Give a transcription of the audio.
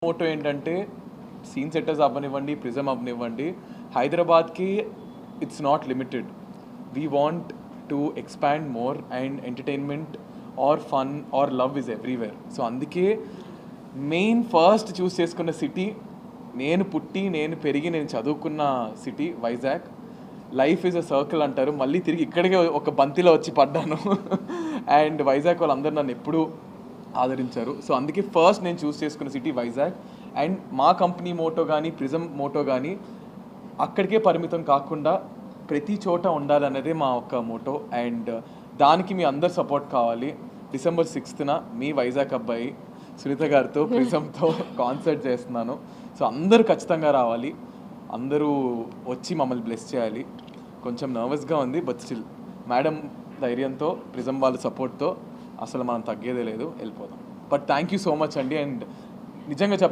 Moto ఏంటంటే scene setters అవ్వనివ్వండి, prism అవ్వనివ్వండి, హైదరాబాద్కి it's not limited. We want to expand more and entertainment are fun are love is everywhere. So అందుకే main first చూస్ చేసుకున్న city, నేను పుట్టి నేను పెరిగి నేను చదువుకున్న city Vizag. Life is a circle అంటారు, మళ్ళీ తిరిగి ఇక్కడికే ఒక బంతిలో వచ్చి పడ్డాను. అండ్ వైజాగ్ వాళ్ళందరూ నన్ను ఎప్పుడూ ఆదరించారు. సో అందుకే ఫస్ట్ నేను చూస్ చేసుకున్న సిటీ వైజాగ్. అండ్ మా కంపెనీ మోటో కానీ ప్రిజం మోటో కానీ అక్కడికే పరిమితం కాకుండా ప్రతి చోట ఉండాలన్నదే మా ఒక్క మోటో. అండ్ దానికి మీ అందరు సపోర్ట్ కావాలి. December 6th మీ వైజాగ్ అబ్బాయి సునీత గారితో ప్రిజంతో కాన్సర్ట్ చేస్తున్నాను. సో అందరూ ఖచ్చితంగా రావాలి, అందరూ వచ్చి మమ్మల్ని బ్లెస్ చేయాలి. కొంచెం నర్వస్గా ఉంది, బట్ స్టిల్ మేడం ధైర్యంతో ప్రిజం వాళ్ళ సపోర్ట్తో అసలు మనం తగ్గేదే లేదు, వెళ్ళిపోదాం. But thank you so much అండి. అండ్ నిజంగా